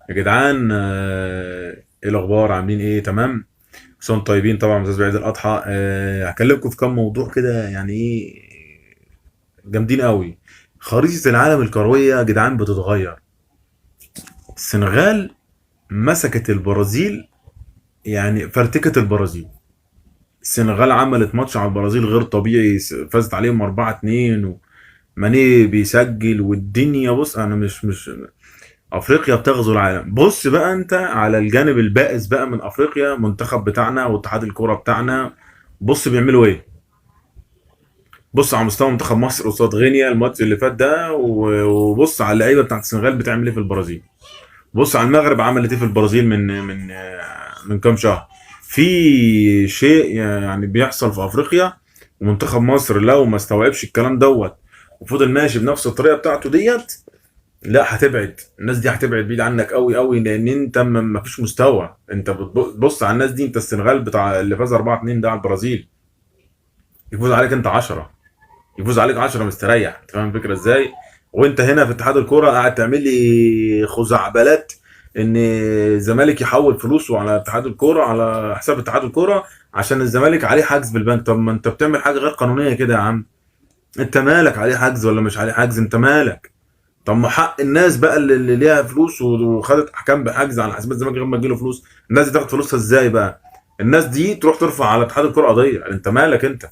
يا جدعان، ايه الاخبار؟ عاملين ايه؟ تمام. كلكم طيبين طبعا، استاذ بعيد الاضحى. هكلمكم في كام موضوع كده، يعني ايه، جامدين قوي. خريطة العالم الكروية يا جدعان بتتغير. السنغال مسكت البرازيل، يعني فرتكت البرازيل. السنغال عملت ماتش على البرازيل غير طبيعي، فازت عليهم 4-2. وماني بيسجل والدنيا. بص، انا مش افريقيا بتغزو العالم. بص بقى انت على الجانب البائس بقى من افريقيا، منتخب بتاعنا واتحاد الكوره بتاعنا. بص بيعملوا ايه. بص على مستوى منتخب مصر قصاد غينيا الماتش اللي فات ده، وبص على اللعيبه بتاعت السنغال بتعمل ايه في البرازيل. بص على المغرب عملت ايه في البرازيل من كام شهر. في شيء يعني بيحصل في افريقيا، ومنتخب مصر لو ما استوعبش الكلام دوت وفضل ماشي بنفس الطريقه بتاعته ديت، لا هتبعد الناس دي، هتبعد بعيد عنك قوي قوي، لان انت ما فيش مستوى. انت بتبص على الناس دي. انت السنغال بتاع اللي فاز 4-2 ده على البرازيل، يفوز عليك انت 10، يفوز عليك 10 مستريح. انت فاهم الفكره ازاي؟ وانت هنا في اتحاد الكوره قاعد تعمل لي خزعبلات ان الزمالك يحول فلوسه على اتحاد الكوره، على حساب اتحاد الكوره، عشان الزمالك عليه حجز بالبنك. طب ما انت بتعمل حاجه غير قانونيه كده يا عم. انت مالك عليه حجز ولا مش عليه حجز؟ انت مالك؟ طب ما حق الناس بقى اللي ليها فلوس وخدت احكام بحجز على حساب الزمالك غير ما تجيله فلوس. الناس دي تاخد فلوسها ازاي بقى؟ الناس دي تروح ترفع على اتحاد الكره قضيه. انت مالك انت؟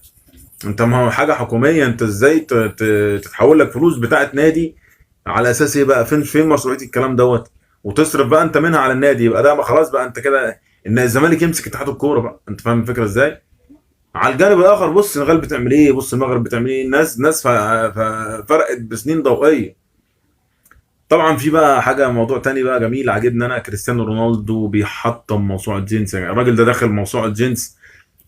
انت ما هو حاجه حكوميه. انت ازاي تتحول لك فلوس بتاعت نادي؟ على اساس ايه بقى؟ فين مسؤوليه الكلام دوت؟ وتصرف بقى انت منها على النادي. يبقى ده بقى خلاص بقى انت كده ان الزمالك يمسك اتحاد الكوره بقى. انت فاهم الفكره ازاي؟ على الجانب الاخر بص السنغال بتعمل ايه، بص المغرب بتعمل ايه. الناس فرقت بسنين ضوئيه. طبعا في بقى حاجه، موضوع تاني بقى جميل عاجبني انا، كريستيانو رونالدو بيحطم موسوعه جينز. يعني الراجل ده داخل موسوعه جينز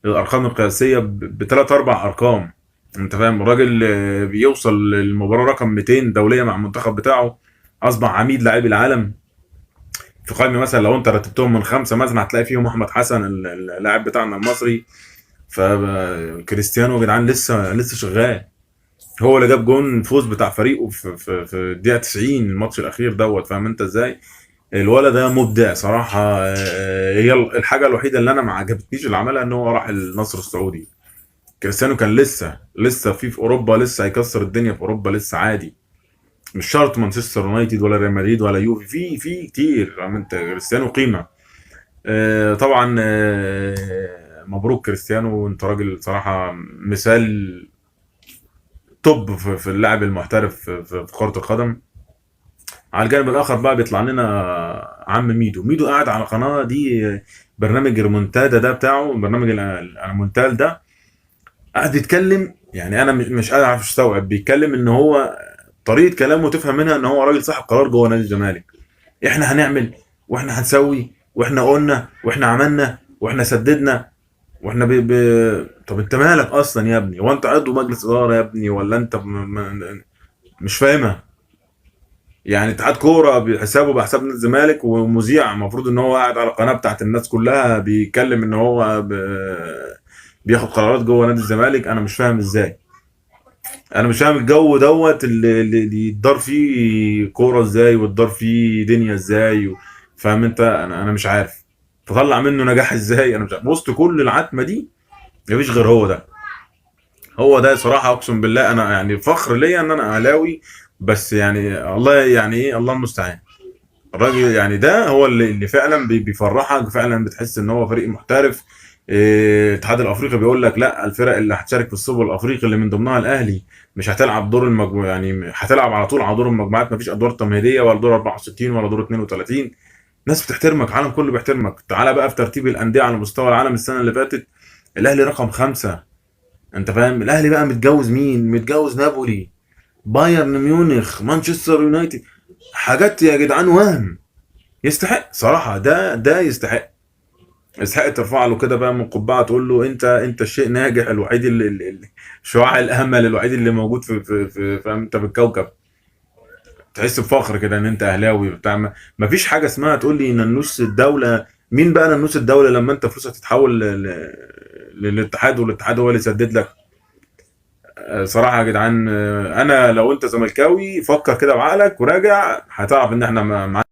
الارقام القياسيه بثلاث اربع ارقام. انت فاهم الراجل بيوصل للمباراه رقم 200 دوليه مع المنتخب بتاعه. اصبح عميد لاعبي العالم. في قائمه مثلا لو انت رتبتهم من خمسه مثلا هتلاقي فيهم احمد حسن اللاعب بتاعنا المصري. فكريستيانو يا جدعان لسه شغال. هو اللي جاب جون الفوز بتاع فريقه في الدقيقه 90 الماتش الاخير دوت. فاهم انت ازاي؟ الولد ده مبدع صراحه. هي الحاجه الوحيده اللي انا ما عجبتنيش اللي عملها ان هو راح النصر السعودي. كريستيانو كان لسه في اوروبا، لسه هيكسر الدنيا في اوروبا لسه عادي. مش شرط مانشستر يونايتد ولا ريال مدريد ولا يوفي، في كتير. فاهم انت؟ كريستيانو قيمه. طبعا. مبروك كريستيانو، انت راجل صراحه مثال توب في اللاعب المحترف في كره القدم. على الجانب الاخر بقى بيطلع لنا عم ميدو قاعد على القناه دي، برنامج ريمونتادا ده بتاعه، برنامج المونتال ده. قاعد يتكلم، يعني انا مش قادر اعرف استوعب. بيتكلم ان هو طريقه كلامه تفهم منها ان هو راجل صاحب قرار جوه نادي الزمالك. احنا هنعمل، واحنا هنسوي، واحنا قلنا، واحنا عملنا، واحنا سددنا، واحنا طب انت مالك اصلا يا ابني؟ هو انت عضو مجلس اداره يا ابني ولا انت مش فاهمها؟ يعني اتحاد كوره بحسابه بحساب نادي الزمالك، ومذيع المفروض ان هو قاعد على القناه بتاعت الناس كلها بيتكلم ان هو بياخد قرارات جوه نادي الزمالك. انا مش فاهم ازاي. انا مش فاهم الجو دوت اللي يتدار فيه كوره ازاي ويتدار فيه دنيا ازاي. فاهم انت؟ انا مش عارف تطلع منه نجاح ازاي. انا مش عارف وسط كل العتمه دي مفيش غير هو ده. هو ده صراحه اقسم بالله انا يعني فخر ليا ان انا اهلاوي. بس يعني الله، يعني ايه، الله المستعان. الراجل يعني ده هو اللي فعلا بيفرحك، فعلا بتحس ان هو فريق محترف. الاتحاد الافريقي بيقول لك لا، الفرق اللي هتشارك في السوبر الافريقي اللي من ضمنها الاهلي مش هتلعب دور المجموعه، يعني هتلعب على طول على دور المجموعات. مفيش ادوار تمهيديه ولا دور 64 ولا دور 32. ناس بتحترمك، العالم كله بيحترمك. تعالى بقى في ترتيب الانديه على مستوى العالم السنه اللي فاتت، الاهلي رقم خمسة. انت فاهم؟ الاهلي بقى متجوز مين؟ متجوز نابولي، بايرن ميونخ، مانشستر يونايتد. حاجات يا جدعان وهم. يستحق صراحة، ده يستحق ترفع له كده بقى من قبعة، تقول له انت الشيء الناجح الوحيد شعاع الامل الوحيد اللي موجود فاهم انت بالكوكب. تحس بفخر كده ان انت اهلاوي بتاع. ما فيش حاجة اسمها تقول لي ننوس الدولة. مين بقى ننوس الدولة لما انت فلوسك تتحول للاتحاد، والاتحاد هو اللي يسدد لك؟ صراحة يا جدعان، انا لو انت زملكاوي فكر كده بعقلك وراجع، هتعرف ان احنا معانا